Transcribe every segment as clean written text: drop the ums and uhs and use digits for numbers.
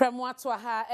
Premtobre ha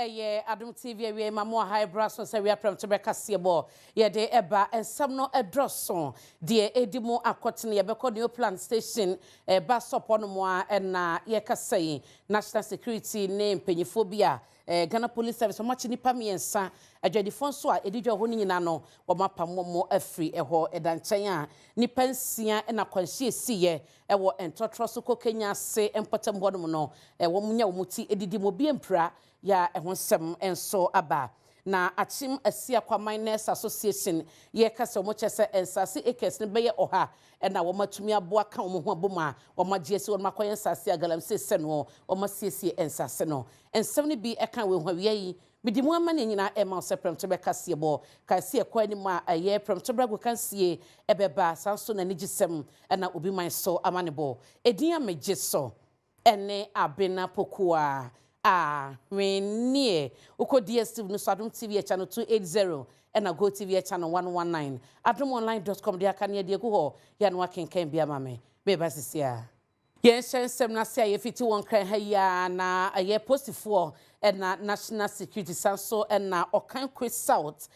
Adom TV we mamo ha braso se we Premtobre Kasee bo ye de eba ensam no edroso de edimo akotene ye beko new plan station bus stop on mo na ye kasai national security name penifobia Ghana Police Service much nipa miensa adwadifo so a edidwo ho nyina no wo mapam mo afri eho edanchan a nipa nsia na kwanhye siye ewo entotroso kokenya se empotem hodom no wo munya wo muti edidi mo biempra ya eho nsem enso aba na achim asia kwa miners association ye kase mo chese ensase ekes ne beye oha na wo matumi aboa ka wo ho aboma wo magiese wo makoye ensase agalamse se no wo masiesie ensase no ensem ne bi eka we ho wiyi bidimu amane nyina ema se Premtobre Kasee bo Kasee kwa ni ma aye Premtobre Kasee ebeba sanso na nigisem na obi man so amane bo edin amegye so ene abena pokua when near Uko DSTV no Adom TV channel 280 and a Go TV channel 119. AdomOnline.com dia kan ye de go ho ya no akenkan bia mame. Be ba sisia. Yen shem na sia ye fiti won kran ha ya na aye postifo na national security sanso na okan kwe south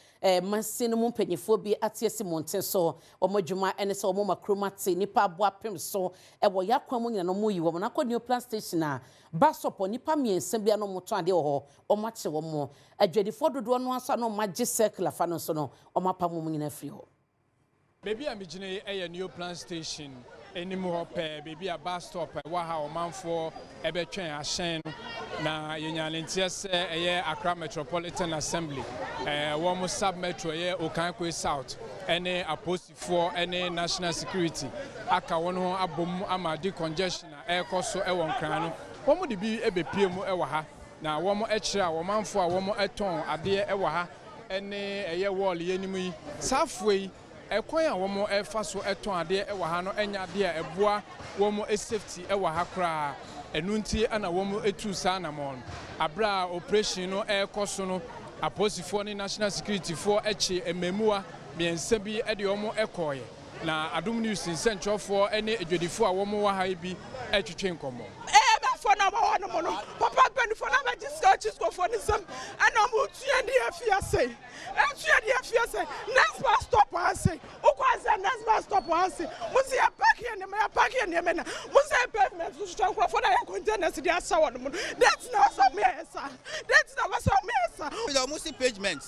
masin mu mpanyefo bi atiesi monten so omadwuma ene so omo makromate nipa aboa pem so wo yakwan mu nyina no mu yi wo na kɔ new plan station a basop nipa miensa bia no moto ade ho omache wo mo adwadifo dodo no asa no magye circular fa no so no omapam mu nyina firi ho baby amigine new plan station anymore baby a bus stop wa ha omanfo ebetwen ahyen na yenyanentie se Accra Metropolitan Assembly wo sub metro Okankwe South ene apostifo ene national security aka wono abom ama decongestion ekoso ewon kran no wo de bi ebepie mu ewa ha na wo ekira wo manfo a wo eton ade ewa ha ene wall yenimu yi safwe ekwan a womo efa so eton ade ewa ha no enya ade a eboa womo safety ewa ha kra enunti ana womo etu sa na mon abra operation no ekoso no aposifo ni national security for echi ememua miensa bi ede womo ekoye na Adom news central for ene edwedifo a womo wa ha bi etwetwe nkomo for number one mono papa ben for number discuss go for some and no mu tue de afia say next bus stop say ukwaza next bus stop say musi ya park here na musi ya pavement so strong for na containers dey asa won mo that's not so me sir we do musi pavement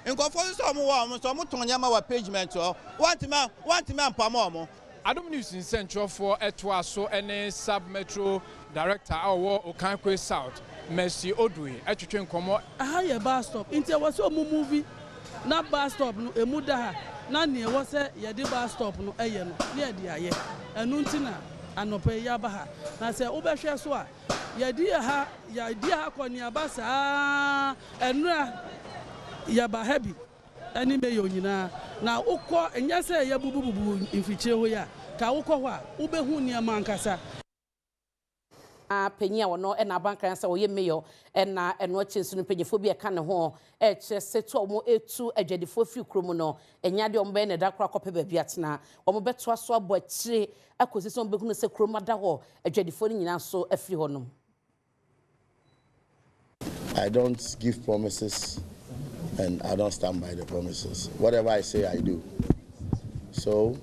nko for so mo wa so mo ton nyama wa pavement o want man pam mo Adom news in central for etwaso ene sub metro director awo Okankwe South Mercy Odui etwetwe nkomo aha ye bus stop inti was so movie na bus stop no emuda ha na ne wo se ye de bus stop no eye no ne de aye enu nti na anope ya ba ha na se wo behwe so a ye de ha koni abasa enura ya ba hebi ani me yo nyina na ukọ enya se ya bubububu mfichie ho ya ka ukọ ho a ubehu niam ankasa penya wono na bankan se oye mayor na eno chinsu no penyefo bi eka ne ho che setu omo etu adwadifo fi kromu no enya de ombe ne da kra kope ba biatena omo beto aso abo akire akosi so ombe kunu se kromu da ho adwadifo ni nyina so afiri ho no. I don't give promises and I don't stand by the promises. Whatever I say, I do. So,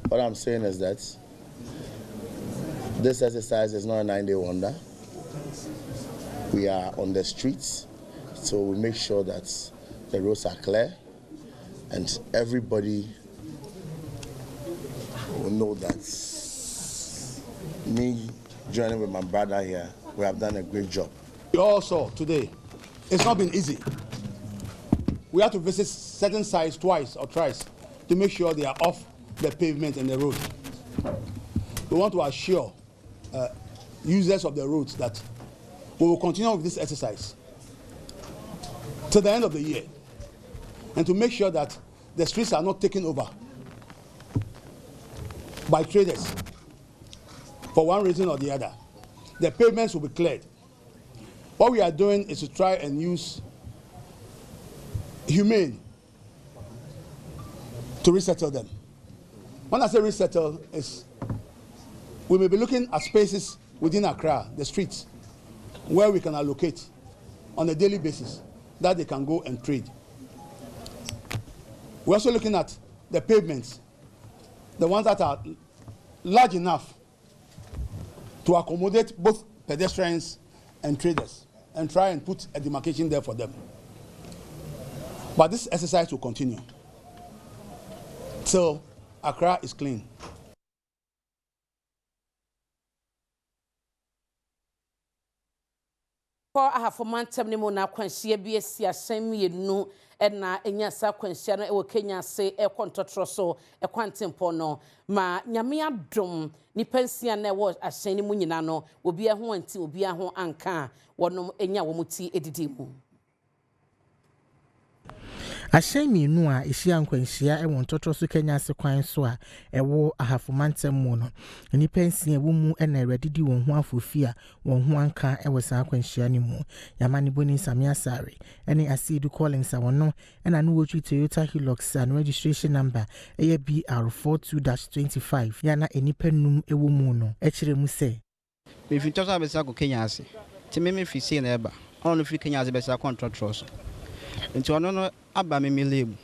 what I'm saying is that this exercise is not a 9-day wonder. We are on the streets, so we make sure that the roads are clear and everybody will know that me joining with my brother here, we have done a great job. You all saw today, it's not been easy. We have to visit certain sites twice or thrice to make sure they are off the pavement and the road. We want to assure users of the roads that we will continue with this exercise till the end of the year and to make sure that the streets are not taken over by traders for one reason or the other. The pavements will be cleared. What we are doing is to try and use humane to resettle them. When I say resettle, is we may be looking at spaces within Accra, the streets, where we can allocate on a daily basis that they can go and trade. We're also looking at the pavements, the ones that are large enough to accommodate both pedestrians and traders, and try and put a demarcation there for them. But this exercise will continue till Accra is clean. For I have a man telling me now, Quenchia be a sia, send me no, and na enya sa Quenchia, e Kenya say a quantotroso, a quantum pono, ma Nyamia drum, ni pensia ne was a shiny muninano, will be a one tea, will be a home anka, one no enya womuti edidimu. Ashemi nua ishia nkwanhia e won totroso Kenya se kwan so a ewo ahafomantem mu no ni pensia wo mu e na redidi won ho afofia won ho anka e wesa kwanhia ni mu yamani boni samia sare ene asidu calling sa wono e na no wotu Toyota Hilux and registration number e BR42-25 yana enipa num ewo mu no e kire mu se me fi tosa besa ko Kenya ase ti me fi se na eba ono fi Kenya ase besa contract so nti ono no aba me lem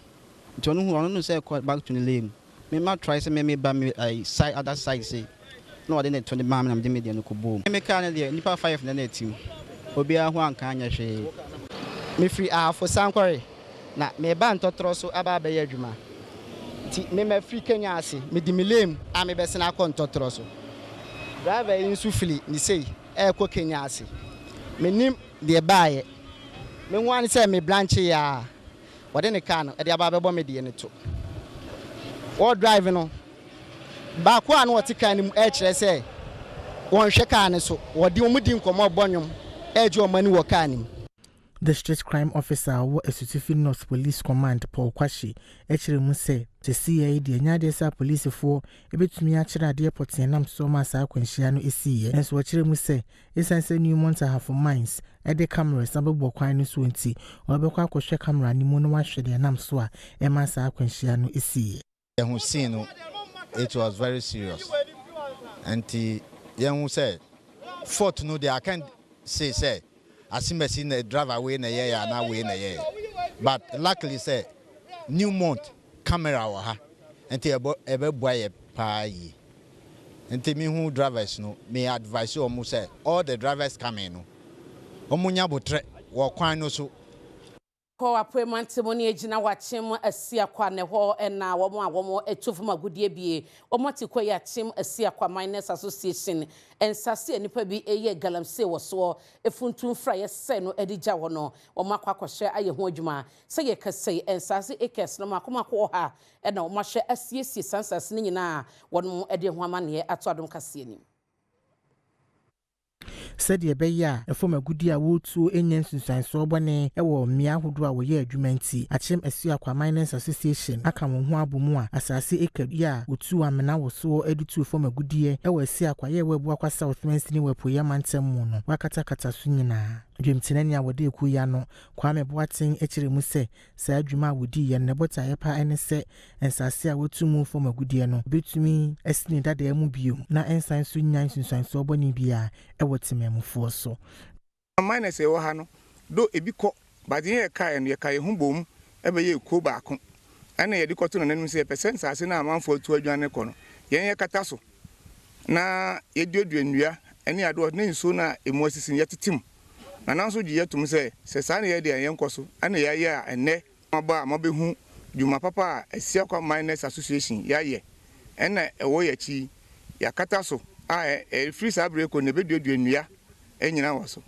nti ono no say back to the lem me ma try say me ba me side other side say no dey net 20 ma me na me dey no ko bom me ka na dey nipa 5 na team obi a ho anka anya hwe me free for sankware na me ba ntotro so aba ba ya adwuma nti me free Kenya ase me di me lem a me be se na ntotro so driver insu fili ni say ko Kenya ase me nim dey baaye me wan say me branch ya wade ne car no e dey aba bebo me dey ne to o drive no ba ko an wote car ni mu e kire say won hwe car ne so wode o mu di nkomo bonyum e je o mani wo car ni. District Crime Officer wo Esutufi North Police Command Paul Kwashi ekire mu se te CID nyade sa police for ebetumi a kire ade potenam so ma sa kwanhia no esiye enso wo kire mu se esanse new month half mines e de cameras abebo kwan no so nti obekwa akohwe camera ni mu no wahwe de nam so a e ma sa kwanhia no esiye ehun sin no it was very serious anti yehun say fort no they can say asimesi na drive away na ya na way na ya but luckily say new month camera wa ha enti ebe boye pa yi enti mi hu drivers no me advise you say all the drivers coming no omunya botre wo kwan no so ko Premtobre ejina wachim asia kwa ne ho na womo etufuma gudie bie omoti ko ya chim asia kwa miners association ensase enipa bi eye galamse woso efuntum fra ye se no edija wo no omakwa kwahwe aye ho adwuma se ye kasei ensase ekes no makoma ko ha na omahwe asiesie sansase ni nyina wono ede ho amane ato Adom Kasee ni said ye beya efom agudi a wotu enyen sunsanso obone ewo mmia hodo a woye adwuma nti achem asua kwa miners association aka won ho abomu a asase ekadu a wotu amena woso edutu efom agudie ewo asia kwa ye webu akwa South West ni wepo yamantam mu no wakata kata so nyina dwemtinani a wode eku ya no kwa meboaten ekire mu se sa adwuma wodi ye ne bota ye pa ene se ensase a wotu mu fom agudie no betumi esini dada mu biom na ensan so nyan sunsanso obone bia ewo tememufo so minus e wo ha no do ebi ko bade ye kai no ye kai hu bom ebe ye ko ba ko ana ye dikoto no nanum se percent ase na amanfo tu adwane ko no ye kata so na ye duadu nnua ene ado na nso na emu asisi ye tetim na nanso ji yetum se sa na ye de ye nkoso ana ye ye enne maba mabehu dwuma papa asia kwa miners association ya ye ena ewo ye chi ya kata so free sabreko ne beduadu nnua enyina waso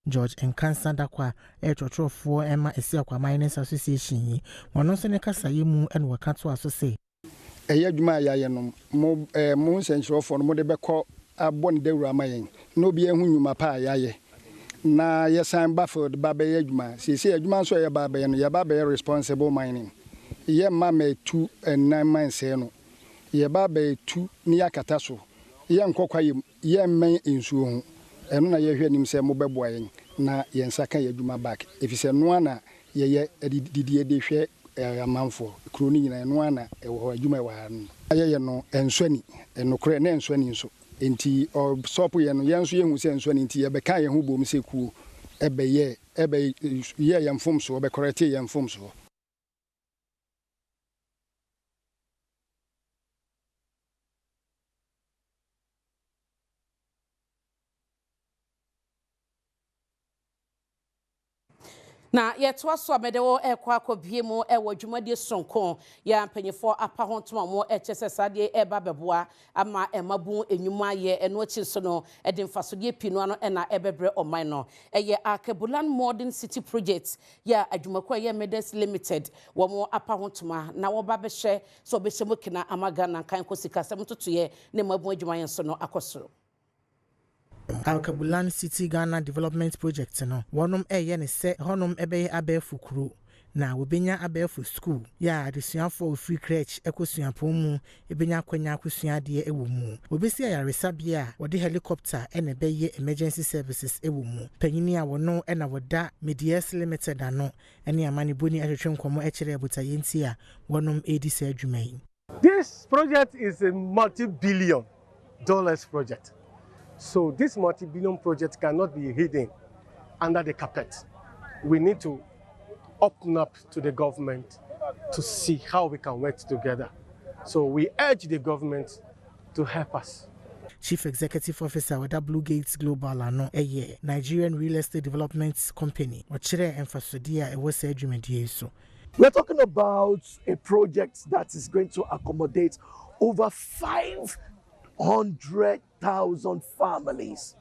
George Nkansa dakwa etwotrofo ema esia kwa miners association yi wono so ne kasa yemu ene wakato aso se eya dwuma ya ye no mo senchirofo no mo de bekọ abon dewura mayen no bi ehu nwuma pa ya ye na ye san Bafford ba be adwuma sisi adwuma so ye ba be no ye ba be responsible mining ye ma me 2 and 9 months no ye ba be 2 ni yakata so ye nkokwa ye men ensuo ho eno na ye hwe nim se mo beboa yen na ye nsaka ye adwuma back efise no na ye didie de hwe amanfo kro ni nyina no na ewo adwuma wa no ye no enswani enokre na enswani nso enti o sopo ye no ye nso ye hu se enswani enti ye beka ye hu bom se ku ɛbɛyɛ yɛn mfomsoɔ bɛkɔrɛte yɛn mfomsoɔ. na yɛtoa so amede wo ekwa akobie mu ewo dwumadie sonko ya mpanyefo apa ho ntoma mo ekyese sade eba beboa ama emabu enyuma ye eno achi so no ede mfasodie pinu ano na ebebre oman no eye Alkebulan City project ya adwumako ye Medes Limited wo mo apa ho ntoma na wo ba behye so behye kina amaga na kan kosika sem totoye ne mabu adwuma yen so no akosoro. Alkebulan City Ghana Development Project no wonom eye ne se honom ebe abefu kuro na wobenya abefu school ya adesuafo free crèche ekosuapon mu ebenya kwanya akosua de ewo mu obesi ayaresa bia wode helicopter ene beye emergency services ewo mu panyini a wono ena woda Medes Limited ano ene amane boni ahwehwe nkomo ekire abotayenti a wonom edi sa adwuma yi. This project is a multi-billion dollars project. So this multi-billion project cannot be hidden under the carpet. We need to open up to the government to see how we can work together. So we urge the government to help us. Chief Executive Officer with Blue Gates Global ano eye Nigerian Real Estate Development Company ochire emfasodia e wose adwumadie so. We're talking about a project that is going to accommodate over 500,000 families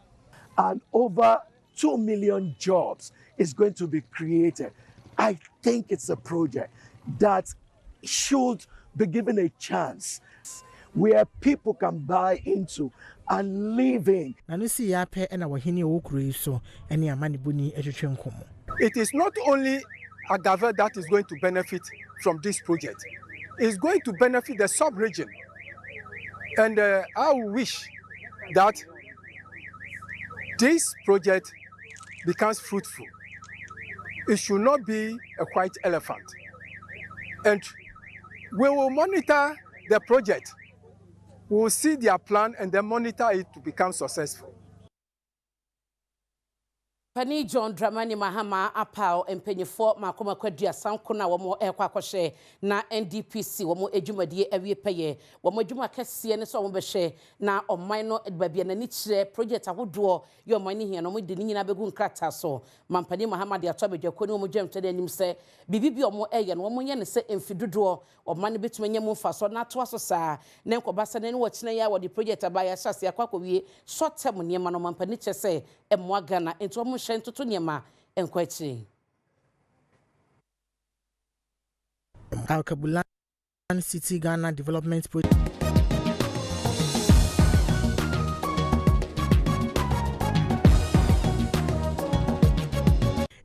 and over 2 million jobs is going to be created. I think it's a project that should be given a chance where people can buy into and live in. It is not only Agave that is going to benefit from this project. It's going to benefit the sub-region. And I wish that this project becomes fruitful. It should not be a white elephant. And we will monitor the project. We will see their plan and then monitor it to become successful. Pani John Dramani Mahama apao empenyefo makoma kwadua sanko na womo ekwa kwhye na NDPC womo edwumadie awie peye womo adwuma kese ne so womo behye na oman no babia na ni kire project ahodo ye oman ni hia no mo de nyina begu nkrata so mampani Mahama de ato abedwako ne womo dwamtade anim se bibibi womo eye no womo nye ne se emfidodo oman betuma nya mu mfaso na to aso saa ne nkobasa ne wo kine ya wo de project abaya hyase akwa kowie short term ne ma no mampani chese emwa Ghana ento womo Toto Niema enkwachi. Alkebulan City Ghana Development Project.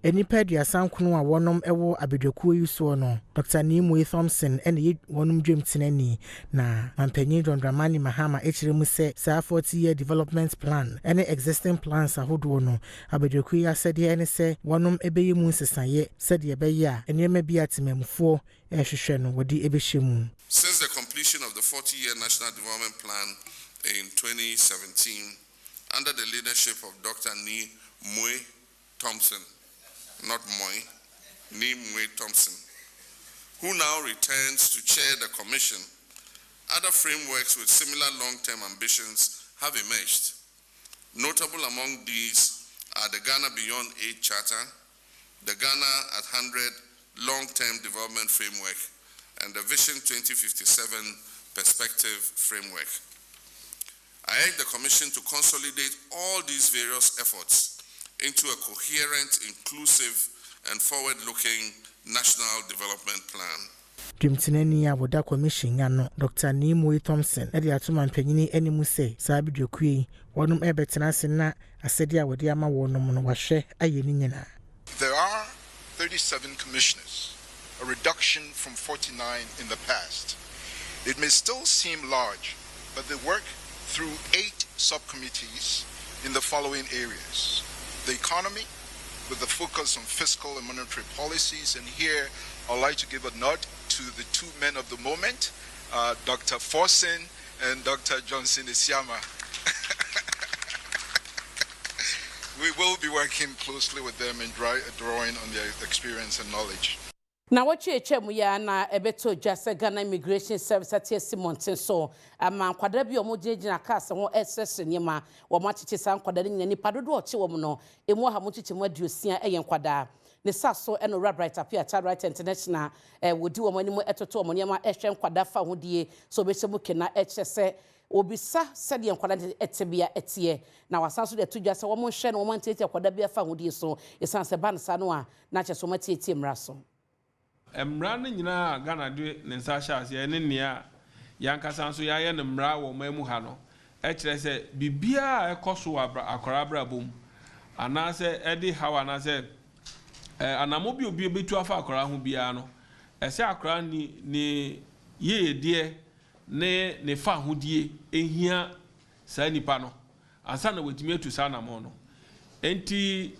Enipa duasankunu a wonom ewo abedwakuo yi so no Dr. Nimwe Thompson ene wonom dwemtenani na mampanyi Dramani Mahama echire mu se sa 40-year development plan ene existing plans ahodo no abedwakuo yi asede ene se wonom ebeyi mu sesaye sede ebeye a enema bi atemamfo ehwehwe no wodi ebehye mu. Since the completion of the 40-year national development plan in 2017 under the leadership of Dr. Nimwe Thompson, not Moy, Nimwe Thompson, who now returns to chair the commission, other frameworks with similar long-term ambitions have emerged. Notable among these are the Ghana Beyond Aid Charter, the Ghana at 100 Long-Term Development Framework, and the Vision 2057 Perspective Framework. I urge the Commission to consolidate all these various efforts into a coherent, inclusive, and forward-looking national development plan. Dwemtenani a woda commission ano Dr. Nimwe Thompson ede atoma mpanyini animu se saa bidwakui wonum ebetena ase na asede a wode ama wonum no wahwe aye ni nyina. There are 37 commissioners, a reduction from 49 in the past. It may still seem large, but they work through 8 subcommittees in the following areas: the economy, with the focus on fiscal and monetary policies. And here I'd like to give a nod to the 2 men of the moment, Dr. Forsen and Dr. Johnson Isiama. We will be working closely with them in drawing on their experience and knowledge. Na wachi echemu ya na ebeto jase Ghana Immigration Service ati Simontin so ama nkwada bi omo jejina kasa ho SS nyema wo machichi san nkwada ni nipa dodo oche wo no emu ha mochichi mu aduosia eye nkwada ne saso eno right apia cha right international wodi wo mani mu etoto wo nyema ehwe nkwada fa hodie so be shemu kena echese obisa sede nkwada etebia etie na wasanso de tudwase wo mo hwe no wo mantete nkwada bia fa hodie so esanse bansa no a na cheso matete mraso Emra ne nyina Ghana de ne nsa hyase ne nea yankasa nso yaye ne mra wo mamu ha no e kire se bibia ekoso akora brabom anase edi hawa anase anamo bi obi betu afa akora ho bia no ese akora ni yedie ne fa hodie ehia sa nipa no ansa na wetimi atu sa na mo no enti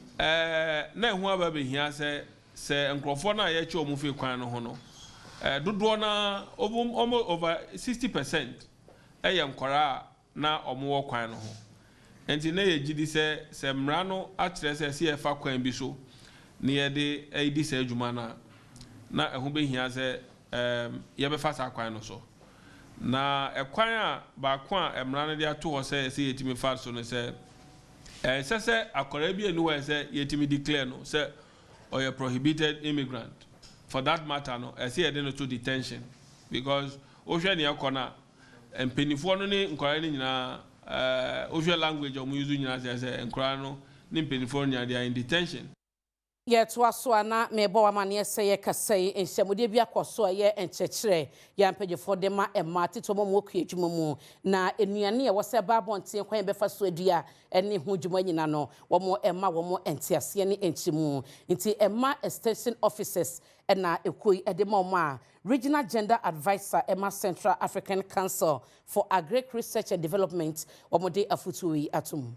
na ehu aba behia se nkrofo na ye che omufe kwan no ho no dodo na over 60% eye nkwara na omo kwan no ho enti na ye gidi se mra no akyere se e fa kwan bi so ne ye de edi se adwuma na ehu behia se ye be fa sa kwan no so na ekwan a ba kwa emra no de ato ho se yetimi fa so no se se akora bi enu we se yetimi declare no se or a prohibited immigrant. For that matter, no, I see a to detention because ocean ya corner and penifo no ni nkwara na ocean language o mu use nyina say nkwara no ni penifo nya they are in detention. Yet was na me bo amane say Kasee enhyamode bi akoso ye enchechire ya mpege for dem a mate to mo ku adwuma mu na enuane ye wose ba bonten kwan be fa so adua ene ho dwuma nyina no wo mo emma wo mo entiase ne enchimu nti emma extension officers na ekoi edema mo a regional gender advisor emma Central African Council for Agric Research and Development wo mo de afutuwi atum.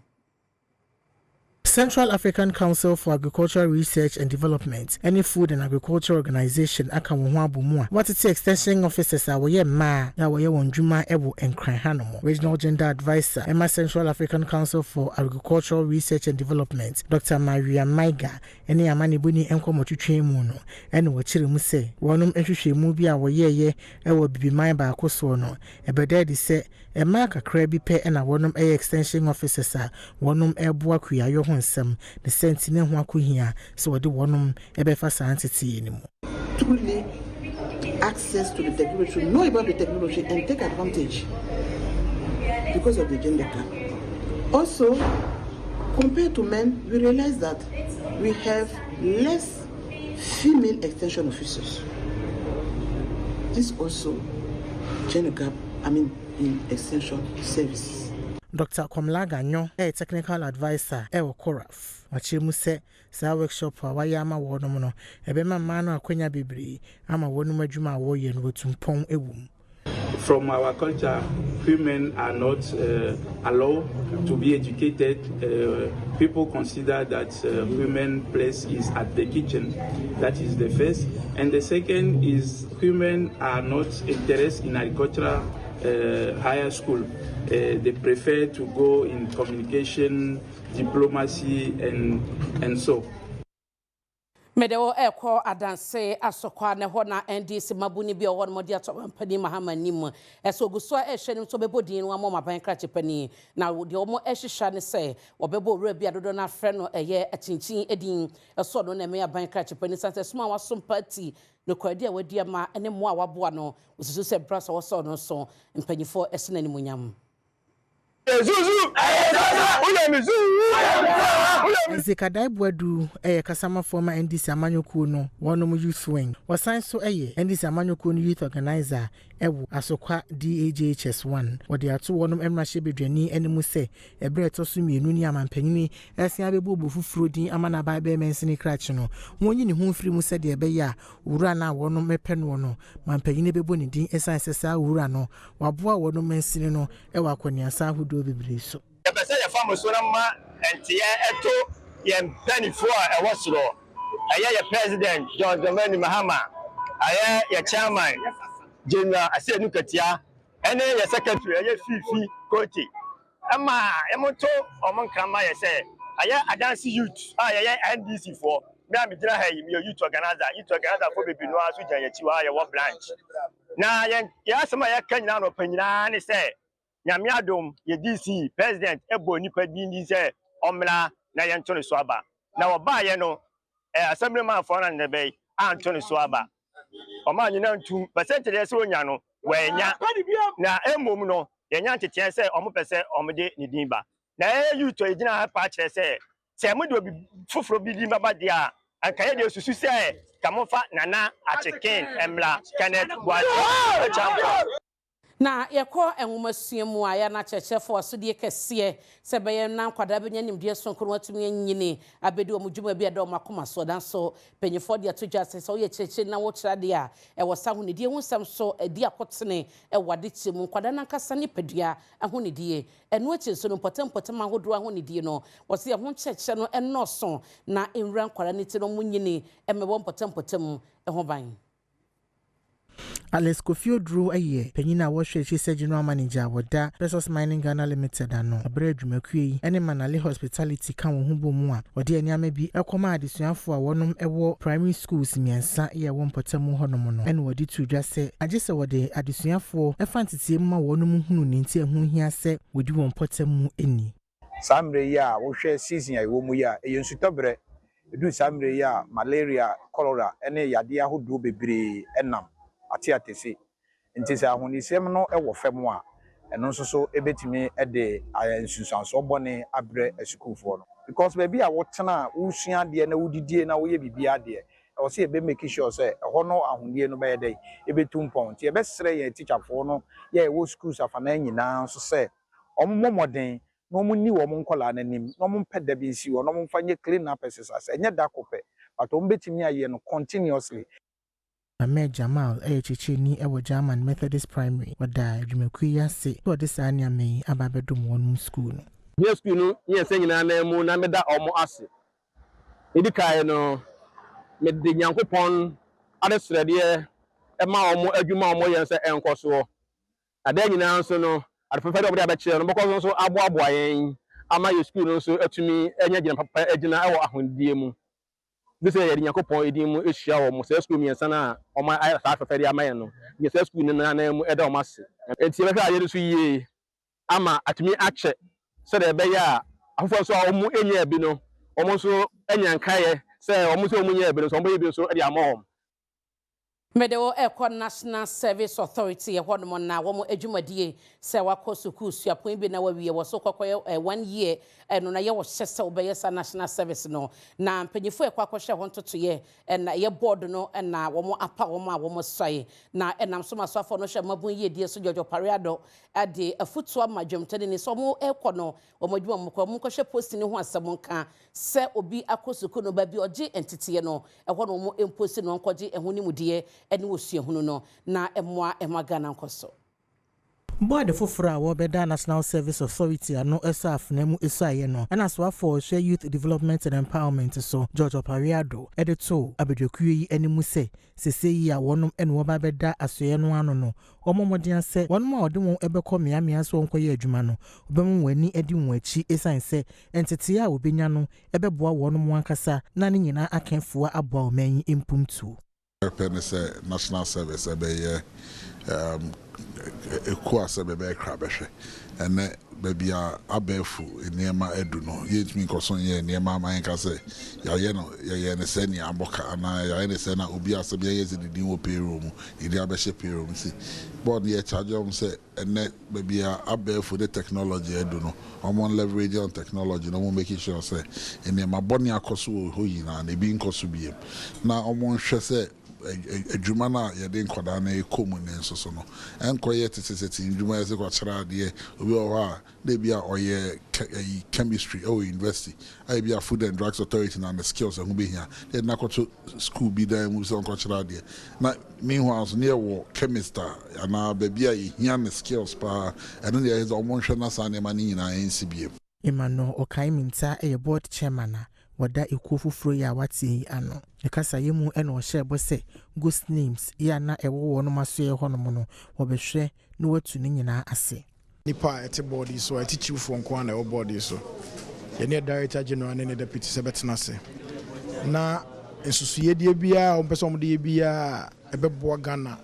Central African Council for Agricultural Research and Development, any food and agriculture organization, Akamuabumua, what it's extension officers are we ma, ya we wonjuma ebu and Kranhanomo, regional gender advisor, Emma Central African Council for Agricultural Research and Development, Dr. Maria Maiga, any amani buni enko motuche muno, and wachiri muse, wanum enshushe mubi a ye, ewo bibi maiba akosono, ebededi se, Emma Kakrebi pe and a wanum extension officers are, wanum ebua kuya nsem the sentinel ho akohia so the wonum ebefa scientity anymore. Truly access to the technology, know about the technology and take advantage because of the gender gap. Also, compared to men, we realize that we have less female extension officers. This also gender gap, in extension services. Dr. Komla Ganyo, a technical advisor, Ewo Koraf. Wachimu se, sa workshop wa wayama wonomono, ebema mano akwenya bibri, ama wonuma juma woye nwotumpong ewum. From our culture, women are not allowed to be educated. People consider that women's place is at the kitchen. That is the first. And the second is women are not interested in agricultural higher school. They prefer to go in communication, diplomacy, and so. Medewo eko adanse asokwa ne ho na NDC mabuni bi owo no modi atoma pani mahama nim eso guso ehwe nim so bebodin no amoma ban krache pani na de omo ehhehwa ne se obebo owura bi adodo na frɛ no eye achinchin edin eso no na me ban krache pani sanse suma wasom party no kwadi a wadi ama ene mo a waboa no osusu se brasa wo so no so mpanyifo esena ni munyam. Zekadai Bwadu, Kasama former NDC Amanyoku no, one of youth wing, was signed so NDC Amanyoku youth organizer, Ewu, Asokwa DAJHS1, what they are two one of Emrashe Bedreni, and Muse, a bread tosumi, Nuniam and Penny, as Yabu Frudi, Amana Babe Mensini Cratchino, one in whom free Musa de Beya, Urana, one of Mepenwono, Mampeni Beboni, D. Essence Urano, Wabua, one of Mensinino, Ewa Konya Sahu do be so. The farmer Surama and Tia Eto, Yam Penny for a Waslo. I am President John Domini Mahama. I am your chairman, General Asenukatia, and your secretary, Fifi Koti. Ama Emoto, Oman Kama, I say, aya adansi youth aya NDC for me am gina ha me youth organizer for baby no aso jan yachi wa ya wo branch na ya asema ya kanyina no panyina ne se nyame adom ye DC president ebo nipa din se omra na ye nto ne so aba na wo ba ye no assemblyman for na ne be anto ne so aba oma nyina ntu percentage se onya no wanya na emom no ye nya ntete se omo pese omde ne din ba na youth e gina ha pa kire se mo de obi foforo bi din baba dia ankaye de susu se kamofa nana acheken emla Kenneth Boachi na yɛkɔ enwomasua mu a ya na kyerɛkyerɛfo asodie kɛseɛ sɛ bɛyɛ na nkwada bɛnya nimdeɛ sonko no atumi anyini abɛdi ɔmo dwuma bi a dɔm akoma so dan so panyifo de ato dwa sɛ ɔyɛ kyerɛkyerɛ na wɔkyerɛ de a ɛwɔ sa ho ne die ho nsɛm so adi akɔtene ɛwɔ de kyɛ mu nkwada nankasa ne padua ho ne die ɛno akyi so no mpɔtɛmpɔtɛm ahodoɔ ho ne die no wɔse ɛho kyerɛkyerɛ no ɛnɔɔso na nwura nkwada ne ti no mu nyini ɛmɛbɔ mpɔtɛmpɔtɛm ɛho ban Alex Kofio Drew aye penyina wo hwehwe se general manager woda Resource Mining Ghana Limited ano abra adwumakui ene Manale Hospitality kan wo ho bomu a wode aniama bi ekoma adesuafo a wonom ewo primary schools miensa ye wo mpotemu honom no ene wode tu dwa se agye se wode adesuafo efantetie ma wonom hunu ne nti ehu hia se wodi wo mpotemu eni samre ya wo hwe season ya wo mu ya eyensutobre edu samre ya malaria cholera ene yade ahodo bebre enam atiatese ntise ahonisem no ewo fem a eno nso so ebetimi ede ayansusanso bone abre asukufo no because baby a wotena usua de na wudidie na woye bibia de e wo se ebe make sure say eho no ahondie no be dey ebetum pon ti ebe sere ye teacherfo no ye wo schools afana nyina nso say omomoden no mu ni wo nkola nanim no mu peda bi nsi wo no mu fanye clean up exercise enye da kope but ombetimi aye no continuously Ahmed Jamal chichini ewo German Methodist Primary wada adwumakui ase to de saa nia me ababedum wonum school no ye school no ye se nyina na mu na meda omo ase edikai no me de nyankopon adesrede e ma omo adwuma omo ye se enkoso ada nyina nso no adefefede obde abekye no bokọ nso aboaboa yen ama ye school no nso atumi enya gina papa agina ewo ahondie mu this year Yakopon edimu ehia wo mo school miensa na o ma afefere amaye no ye school na mu eda o mase enti be hwa aye so yie ama atumi ache se de be ya afofo so o mu enya bi no o mo so enya nkaye se o mo so o mu nya bi no so o mo bi so e de amahom Medewo Eko National Service Authority ehonmo na wo adwumadie se wakọ sukuu suapon bi na wawie wo so kokoye 1 year eno na ye wo hyese obeye sa national service no na mpanyifo ekwakohye ho ntotoye na ye board no na wo apa wo ma wo soye na enam so masofo no hwe mabun ye die so jojo pareado ade afutu amadwomtene ni so mo ekọ no wo madwuma mo ko mo kohye post ni ho asem nka se obi akọ no ba bi oje entitiye no ehọ no mo empost no nkoje eho ni mudie eni wosie hunu no na emwa Ghana nkoso Board foforo a wobeda National Service Authority ano esaf na mu esaye no na so afọ share youth development and empowerment so George Opariado edito abedwekuye yi animu se seseyi a wonum ene woba beda asoye no ano no omomodian se wonum a ode won ebekọ miamia so nkoye adwuma no obemu wani edi won achi esan se entete a obenya no ebeboa wonum wankasa na ne nyina akenfoa aboa omanyi impumtu National Service equals bebe crabeshe and baby abefu niema edu no yet me koson ye niema manka say ya no ye ne se ni aboka ana ya ne se na obi asebe ye ze di wo payroll mu idi abeshe payroll si board ye charge am say and baby abefu the technology edu no on leverage on technology no make sure say niema boni akoso ho yi na e bi nkoso bi na on hwe say adwuma na yɛde nkɔda na ekomu ne nso so no enkoye tete ndwuma yɛse kwachara de obi wɔ a de bia ɔyɛ chemistry or university I be a Food and Drugs Authority na the skills and be here de na kɔto school bi da mu so kwachara de na meanwhile so near wo chemist ana baby a here the skills pa ɛno de yɛ ɔmonhwɛ na sa ne ma ni nyina NCBM Emmanuel Okaiminta board chairman wada ekofufuro ya wati ano ekasa yemu ena ohye bose ghost names ya na ewo no maso ye hono no obehwe no watu ne nyina ase nipa ete body so ete chief for nko na ewo body so yɛne director general ne deputy sebetena se na nsusuye die bia on person de bia ebeboa Ghana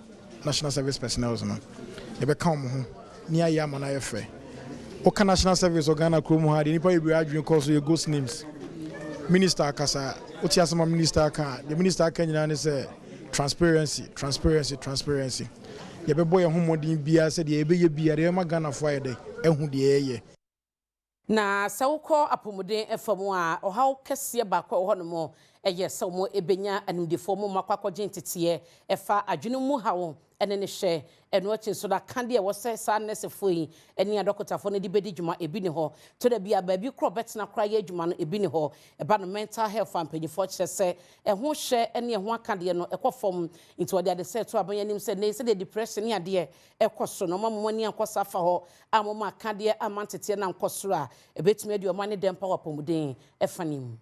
national service personnel no ebeka mo ho ni ayi ama na yefe o national service o Ghana krom ha de nipa ebi adwen cause ye ghost names minister kasa o ti asema minister ka the minister ka nyina ne say transparency yebebo ye ho modin bia se de ebeye bia de ma Ghana fo ayede ehu de eye na sawko apomuden efamu a ohaw kese ba ko ho no mo eye sawmo ebenya anudefo mo makwakogye ntete efa adwene mu hawo ene ne hye eno achi so da kande e wose sa nesefo yi ene adokotafo ne de bedi dwuma ebi ne ho to da bia ba bi kro betena kra ye dwuma no ebi ne ho eba no mental health and panyifo kyese ho hye ene ho akade no ekofom nti wode ade se to abanyanim se ne se de depression ne ade ekoso no mamoni akosa fa ho amoma akade amantete na nkosoro a ebetumi ade omane dempa wapomuden efanim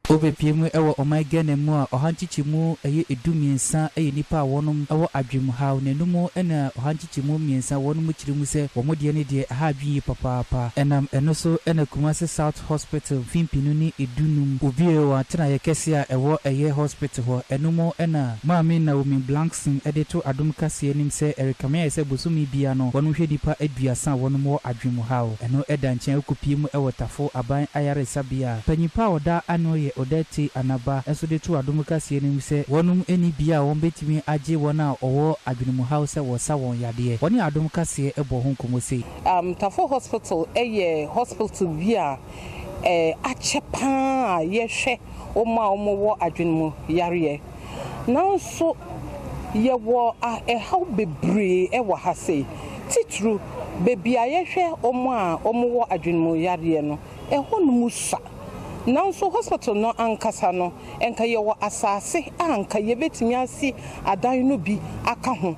Obepiem ewo omagene mu a ohanchichimu eye edumiensa eye nipa wonum ewo adwemhaw nenumu ena ohanchichimu miensa wonum chirimu se womode ne de ahadwi papa enam enoso ena Kumasi South Hospital fimpinu ni edunum obie wa tena ye kese a ewo eye hospital ho enumu ena maami na omi blankson edeto Adom Kasee nim se erikame ese bosumi bia no wonum hwe nipa aduasa wonum wo adwemhaw eno eda nchen okupiem ewo tafo aban ayaresa bia panyipa oda anoye odeti anaba eso de tu Adom Kasee nim se wonum eni bia won betimi age wona owo adwenimu house wo sa won yade woni Adom Kasee ebo ho komosi Tafo hospital eye hospital bia achepa yehwe oma omo adwenimu yare nanso yewo how bebre ewo ha sei titru bebi ayehwe omo wo adwenimu yare no ehonum sa nanso hospital no ankasa no enka yewo asase anka yebetimi asi adan no bi aka ho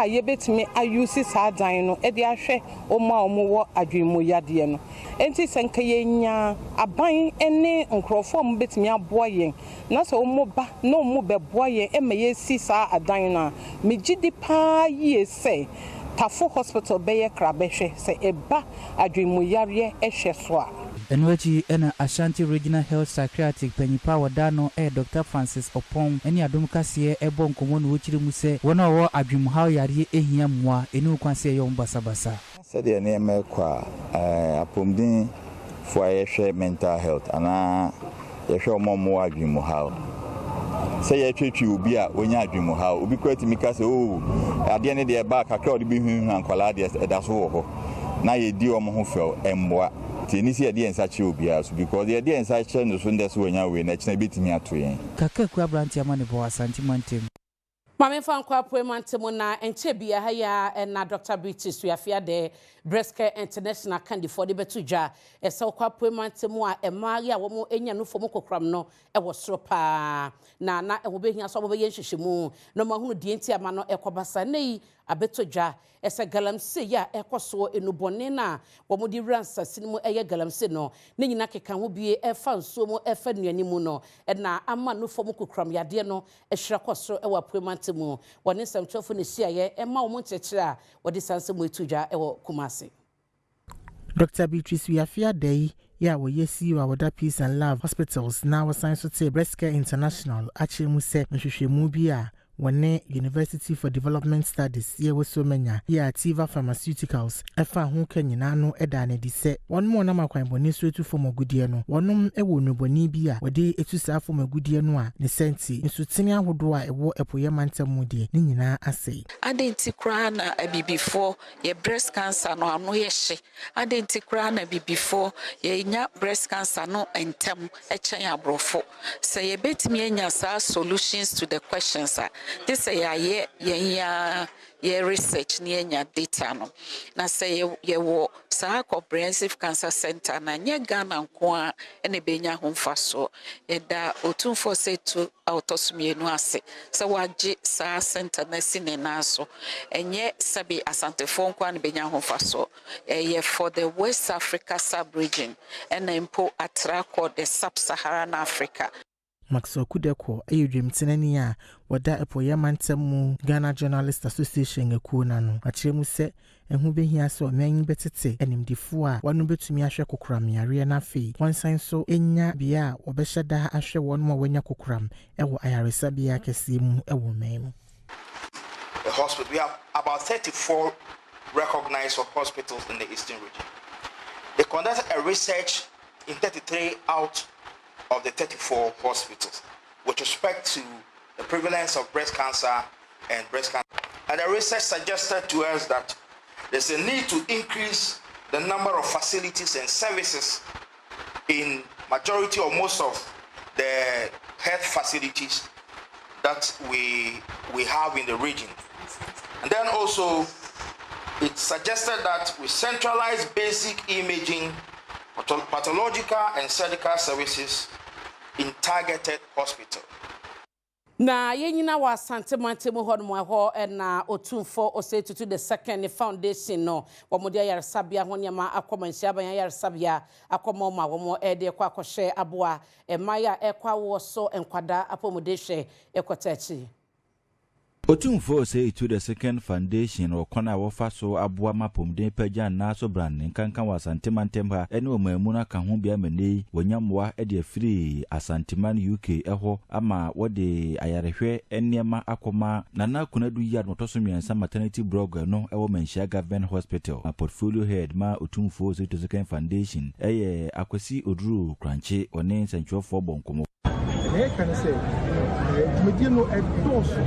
yebetimi ayusi sa adan no ede ahwe omo wo adwemu yade no enti senka yenya aban ene nkrofo mo betimi aboa yen na so omo ba na omo beboa yen emaye si sa adan na megidi pa ye se Tafo hospital beye krabehwe se eba adwemu yare ehwe so a Enwechi ena Ashanti Regional Health Psychiatric panyipa wadano Dr. Francis Opon eni Adom Kasee ebo nkomo no chirimu se wona wo adwemhaw yare ehia mmoa eni kwanse ye basabasa sede ne emekwa apomdin fo ayehwe mental health ana yehwe omomo adwemhaw se ye twetwi obi a onya adwemhaw obi kwatimi ka se ade ne de ba kakra ode bi hu ankwala de edaso wo ho na ye di omo ho fel emboa tinisi ade ensache obia so because the ade ensache no so ndeso wonya we na kina betimi ato yen kaka ku abranti amane bo asanti mantem Mame fankwa poemantemo na enche bia ha ya na Dr. British Suafia de Breast Care International kandi for de betudwa ese kwa poemantemo a emari a wo enya no fomo kokram no e wo soro pa na e wo behia so wo be yenhwehwemu no mahunu die nti ama no ekobasa nei abetudwa ese galamse ya ekoso enubone na wo mo di ransa sinimu eye galamse no ne nyina keka ho bie efa nsuo mo efa nuanimu no na ama no fomo kokram yade no ehwira kosoro e wa poemantemo woni samtwofo ne siaye ema wo mo nchechire a wodi sanse mo etudwa e wo Kumasi Dr. Beatrice Suafia Day ya wo yesi wa woda Peace and Love Hospitals na wo science to Breast Care International achemu se nhwehwemu bi a wone University for Development Studies ye woso menya ya Tiva Pharmaceuticals efa ho kanyina no eda ne di se won mo na makwan boni so etu fom agudie no wonom ewo nuboni bi a wode etu sa fom agudie no a ne senti nsutini ahodo a ewo epoye mantam die ne nyina asei adenti kra na abibifo ye breast cancer no ano ye hye adenti kra na abibifo ye nya breast cancer no entem echen abrofo se ye betimi enya sa solutions to the questions this ye research ni enya data no na say ye wo sa comprehensive cancer center na nye Ghana nko a ene benya ho mfaso eda otumfo say to autosmienu ase so waje sa center na sine naso enye sabi asantefo nko an benya ho mfaso ye for the West Africa sub region and impo Accra the sub-Saharan Africa. Maxwell Kudeko ayudrim tenani a wada epoya mantemu Ghana Journalist Association ekuna no akyeremu se ehu behia so menyin betete enimdifo a wanu betumi ahwe kokram yare na afei wansan so enya bia obeheda ahwe wonu wanya kokram ewo ayaresa bia kese mu ewo memu. The hospital, we have about 34 recognized hospitals in the Eastern region. They conducted a research in 33 out of the 34 hospitals with respect to the prevalence of breast cancer and breast cancer. And the research suggested to us that there's a need to increase the number of facilities and services in majority or most of the health facilities that we have in the region. And then also, it suggested that we centralize basic imaging, pathological and surgical services in targeted hospitals. Na yenyina wa santemante mu hodmo ho na otumfo osetu to the second foundation no womode ayaresabia ho nyama akomanhia ban ayaresabia akomo ma womo ede kwa akohye aboa emaya ekwa wo so enkwada apomodehwe ekotachi. Otumfo say to the second foundation or kwana wofa so aboa mapomden pagya na so brand nkankan wa santimantemba ene o mamuna ka ho bia mane wonyamwa e de free asantiman UK eho ama wode ayarehwe enema akoma nana kunadu yard motosomiansa maternity blog no ewo Manhyia Government Hospital a portfolio head ma Otumfo say to second foundation eye akwasi oduru kranche one senchofo bonkomo e kan say medino e doso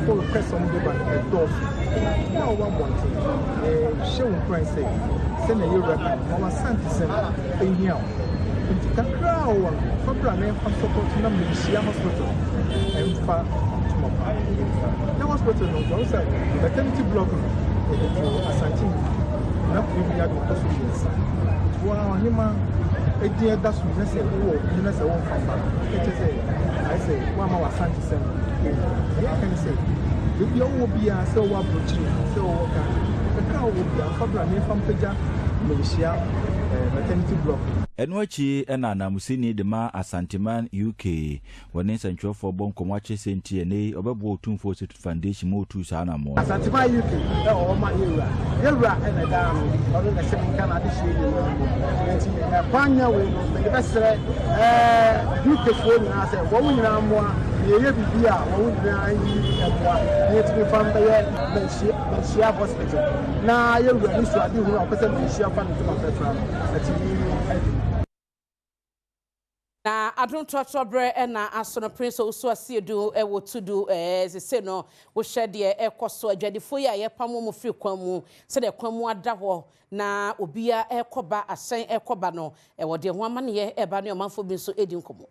for the press on the back at doors. Now, one wanting show price send a year our Santi in here. It's a crowd for Brand for supporting them in the hospital and far to my the hospital on the outside, the maternity block a Santi, not really had a possibility. Wow, him a dear that's what I say, oh, you know, I say, one more Santi. I can say, if you will be a so what so the crowd will be a problem from Peja, Malaysia, maternity block. Enwachi ena na musini de ma asantiman UK wone sancho for bon komwache senti ene obebo Otumfo City Foundation mo tu sa na mo asantiman UK e o ma yewra ena da no ono na se kan ade hye de enti kwanya we no be besere UK fo nyina se wo nyina mo yeye bibia wo nyina yi eboa yeti fam be Manhyia hospital na yewra ni so ade hu akose Manhyia fa no to ma petra ati na Adom Premtobre na asono prince oso asiedu ewo tudu se no wo hwede ekoso adwadefo ya yepamo mo firi kwamu se de kwamu ada ho na obia ekoba asen ekoba no ewo de ho amane eba ne omanfo bi so edi nkomo.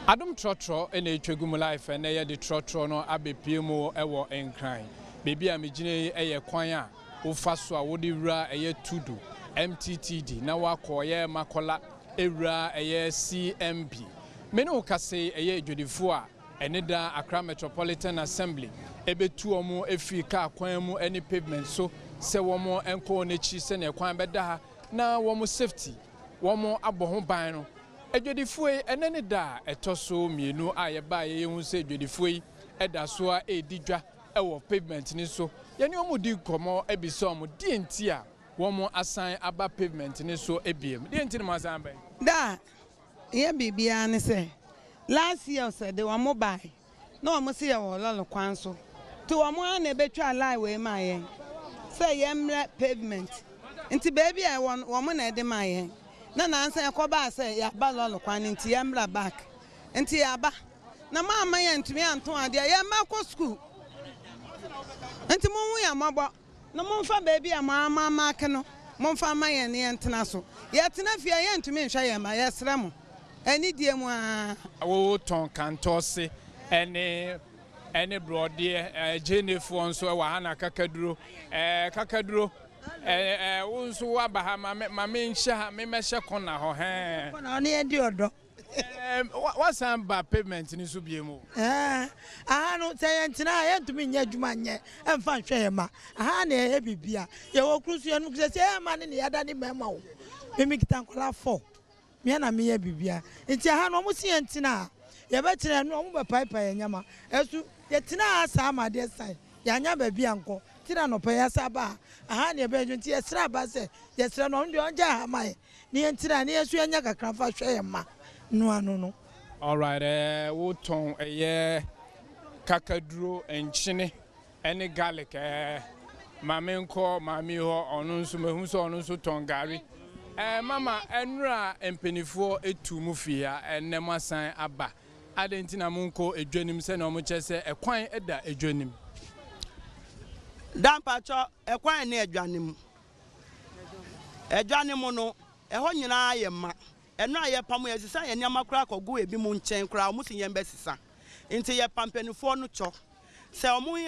Adom Trotro ena etwegum life na ye de Trotro no abepiemu ewo enkran bebi a megine eye kwan a wo fa so a wo de wura eye tudu MTTD na wakoye makola Era eye CMP. Meno kase eye jodifo a eneda Accra Metropolitan Assembly ebetu omo efika kwan mu eni pavement so se womo enko nechi se ne kwan beda ha na womo safety womo aboho ban no ejodifo enene da etoso mienu a ye ba ye hu se ejodifo eda so a edidwa ewo pavement ni so ye ne omo di komo ebiso omo di enti a womo assign aba pavement ni so ebiem di enti ma asan ben da ye bibia ne se last year said they were mobile no mo se ye wo lolo kwan so to womo na betwa line we ma ye say ye mre pavement enti baby I womo na de ma ye na ansa yakoba say ya ba lolo kwan enti ye mra back enti ya ba na ma ma ye ntumi anto ade ye ma ko school enti mo hu ya mabo na momfa baby ama make no momfa ma ye ne entena so ye tena fia ye ntumi nhwa ye ma ye sra mo ani die mu a wo ton kantose ene brode jenefo nso wa hana kakaduro kakaduro wo nso wa ba ha ma me nhya me mehye kona ho he kona ne edi odo wasan ba pavement ni so biemu no say entina ye ntumi nya adwuma nye emfa nhwe ye ma na ye bibia ye wo krusu ye no say ma ne ya da ne mema wo me kitankola 4 me na me ye bibia nti no mo si entina yɛbɛkyerɛ no ɔmo bɛpaipa nyama ɛso yɛtena asa amade sai yɛanya baabi anko tira no pɛ yɛsa ba aha ne yɛbɛdwo nti yɛsrɛ aba sɛ yɛsrɛ no ɔno deɛ ɔgya aha ma yɛ ne yɛntira ne yɛso yɛnya kakra fa hwɛ yɛ ma no ano no. All right, woton kakaduro enchine any garlic mame nko mame ho ono nso mehu so ono nso ton gari mama enra empenifo etu mu fia enemasan aba adentina munko edwanim se na omo kyese ekwan eda edwanim dampacho ekwan na edwanim no eho nyina ayema eno aye pam yesisa ye niam akra kogu ebi mu nchen kra omo si yembe sisa nti ye pampenifo no cho se omo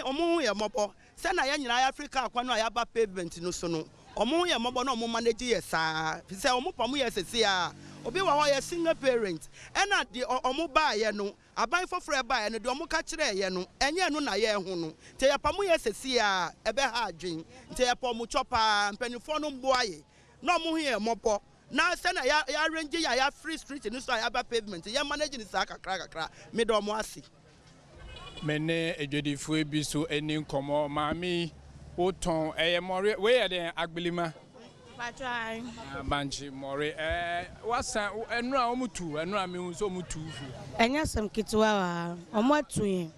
ye mobo se na ye nyina Africa akwa no ya ba pavement no so no omo ye mobo na omo manage ye sa se omo pam ye sese a obi wa ho ye single parent ena de omo ba ye no aban foforo ba ye no de omo ka kire ye no enye no na ye hu no te ye pam ye sese a ebe ha adwen te ye pam chopa mpenifo no mbo aye na omo ye mobo na se na ya arrange ya free street ni so ya ba pavement ya manage ni sa kakra me do mo asi mene ejodifo ebi so eni nkomo mami woton more we ye den agbelima patrai banchi more wasa enu a omutu enu a mehu so omutu fu enya sam kitwa wa omatu yen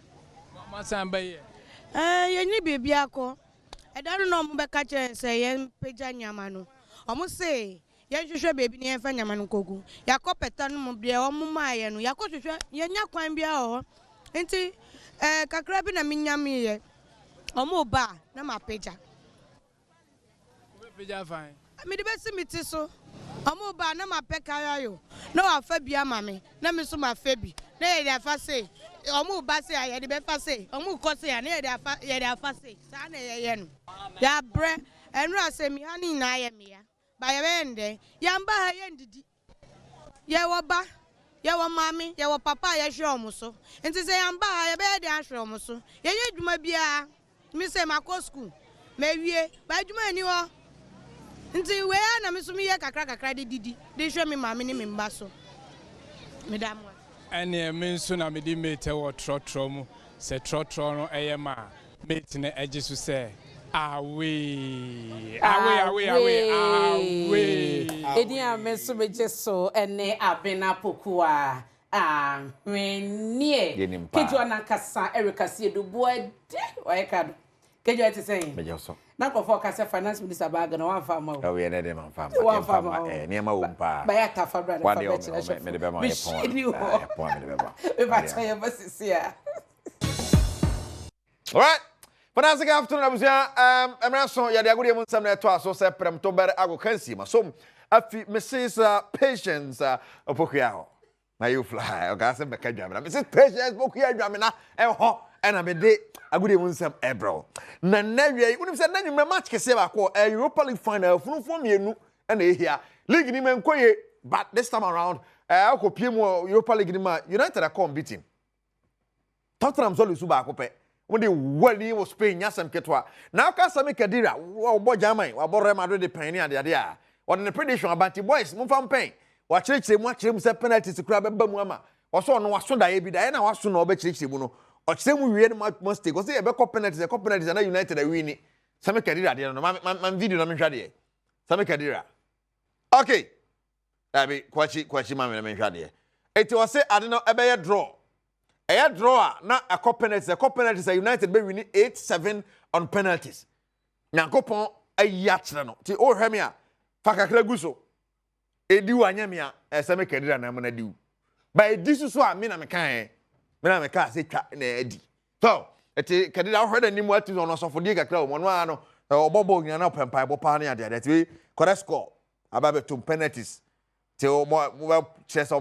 masa ba ye ye ni bebi akọ edanu no mo be ka kire se ye peja nyama no omo se ye hwehwe bebi ne fa nyama no kogu yakopeta no mo bia omo maaye no yakohwehwe ye nya kwan bia ho nti kakra bi na minyame ye omo ba na mapeja peja fine me de besi miti so omo ba na mapeka yo na wa fa bia mame na me so mafa bi na ye da fa se omo ba se ya de be fa se omo ko se ya na ye da fa se sa na ye no ya bre enru asemi ha ni na ye me ya ba ye bende ya mba ha ye ndidi ye wo ba ye wo mami ye wo papa ye hwe omo so enti se ya mba ha ye be de ahwe omo so ye ye dwuma bia mi se makọ school me wie ba dwuma ni ho nti we na me so me ye kakra de didi de hwe me mami ni me mba so me da mo ene me nso na me di mate wo trotro mu se trotro no eye ma mate ne eje so se awe edi a me so me je so ene abena pokua menie kejo na kasa Erika sie do boade oyeka do kejo ati sen mejo so na ko for kasa finance minister bag na wan fa ma o we ne de man fa ma ne ma wo mpa ba ya ta fa brother fa betre me de be ma e pon me de be ba e ba tsaye ba sisia all right Fantastic afternoon, abusia. Emerson, ya de agudi mu nsam na eto aso se Premtobre Kasee masom afi Mrs. Patience opokuya ho. Na you fly, o ga se be ka dwamna. Mrs. Patience opokuya dwamna e ho na me de agudi mu nsam ebro. Na nawie, unim se na nwumre match kese ba ko Europa League final funufo mienu na ehia. League ni menkoye, but this time around akopie mu Europa League ni ma United are competing. Tottenham so lusu ba akopɛ when the wali was Spain yasam ketwa now ka sami kadira wo bo German wo bo Real Madrid de pen ade ade a wo the prediction about boys mo fam pen wa kyerɛkyerɛ mu se penalties kura bɛba mu ama wo so no waso da ye bi da na waso na obɛkyerɛkyerɛ mu no o kyerɛ mu wie no mistake wo say e bɛkɔ penalties na United a win sami kadira ade no man video na me hwa de sami kadira okay abi kwachi ma me hwa de eti wo say ade no ɛbɛyɛ draw a draw na a penalties United be win 8-7 on penalties. Nyankopon ayachre no. Ti o hwɛ me a fa kakra gu so. Edi wa nya me a ɛsɛ me kadira na na diu. Ba edi so a me na me kan me na me ka se twa na edi. So, eti kadira hwɛ da nimu ati no so fo di kakra o mo no ano obobo nyina na pempai bo pa na ade ade. Ti correct score aba be to penalties. Ti o mo chese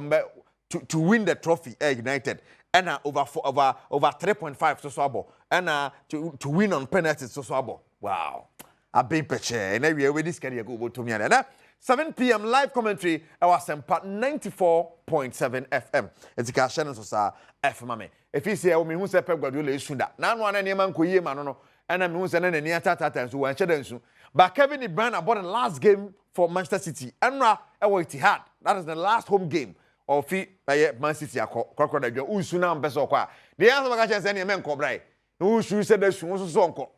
to win the trophy United. And over 3.5 so abo and to win on penalties so abo. Wow. A big picture. And we this career go to me and 7 p.m. live commentary our Sempa 94.7 FM. It's a channel so FM. If you say me who say Pep Guardiola is sunda. Now one any man ko ye man no and I who say na near tata so one chedensu. But Kevin De Bruyne about the last game for Manchester City. And Etihad. That is the last home game. ofi Man City akọ na dwa unsu na mpese okọ de yanso maka chense ne men kobrai unsu se da su so onko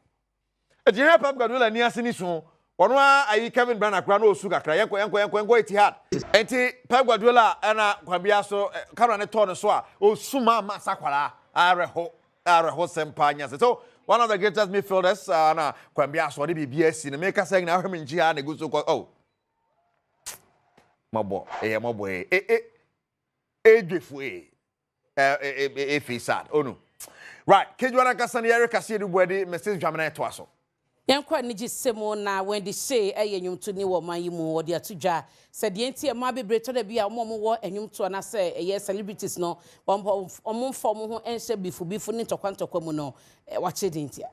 ejina Pep Guardiola ni ase ni su ono ayi Kevin Brand akra na osu kakra yenko Etihad enti Pep Guardiola na kwabia so karo ne to no so a osu ma sakwara areho sempanya so one of the greatest midfielders na kwabia so de bibia si ne make say na hwem nji ha na go so oh mabo Edwefue Fisad onu right Kejuana Kasane Eric Kasee du body message jamana to aso yankwa ni gisemo na when the say enyum to ni wo man yimu wo de atudwa said the enti e ma bebre to da bia omo wo enyum to na say eye celebrities no omo form ho ense bifu ni tokwa mu no wache de enti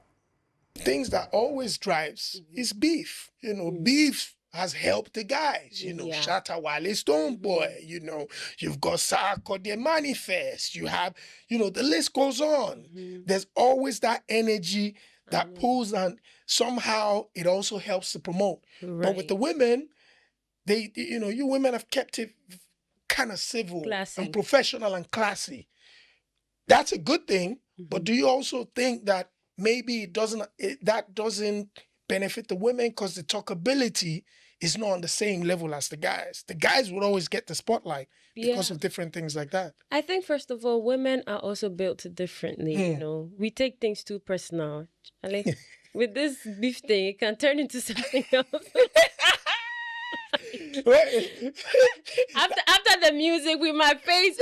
things that always drives is beef. You know, beef has helped the guys. You know, Shatta Wale Stoneboy. You know, you've got Sarko the Manifest. You have, you know, the list goes on. There's always that energy that pulls, and somehow it also helps to promote. But with the women, they, you know, you women have kept it kind of civil and professional and classy. That's a good thing. But do you also think that maybe that doesn't benefit the women because the talkability is not on the same level as the guys? The guys would always get the spotlight because of different things like that. I think, first of all, women are also built differently. You know, we take things too personal. Like, with this beef thing, it can turn into something else. after the music, we might face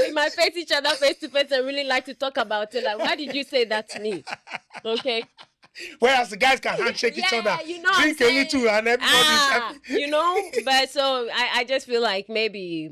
each other face to face and really like to talk about it. Like, why did you say that to me? Okay. Whereas the guys can handshake each other, you know, drink a little, and everybody's happy. You know. But so I just feel like maybe,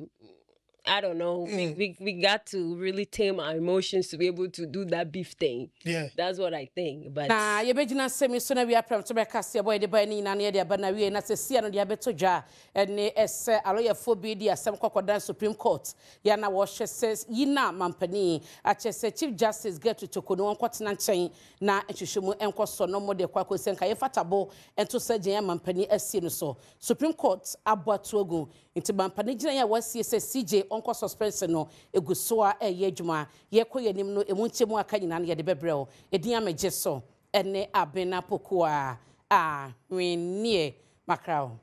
I don't know, we got to really tame our emotions to be able to do that beef thing. Yeah. That's what I think. But na ye begina semi so na we Premtobre Kasee boy de ba ni na ye de ba na we na se sia no de abeto dwa ene ese aloye fobi di asem kokodan Supreme Court ya na wo hwe says yina mampani a chese Chief Justice get to Tokono onkotena nchen na ehwehwemu enkoso no mo de kwakosen ka ye fatabo ento sagen mampani asie no so Supreme Court abatu ogun nti mampani gina ya wasie se CJ onko suspension no egusoa eye adwuma ye koyenim no emunchemu aka nyina na ye de bebreo edin amegye so ene abena pokoa a wennie makrao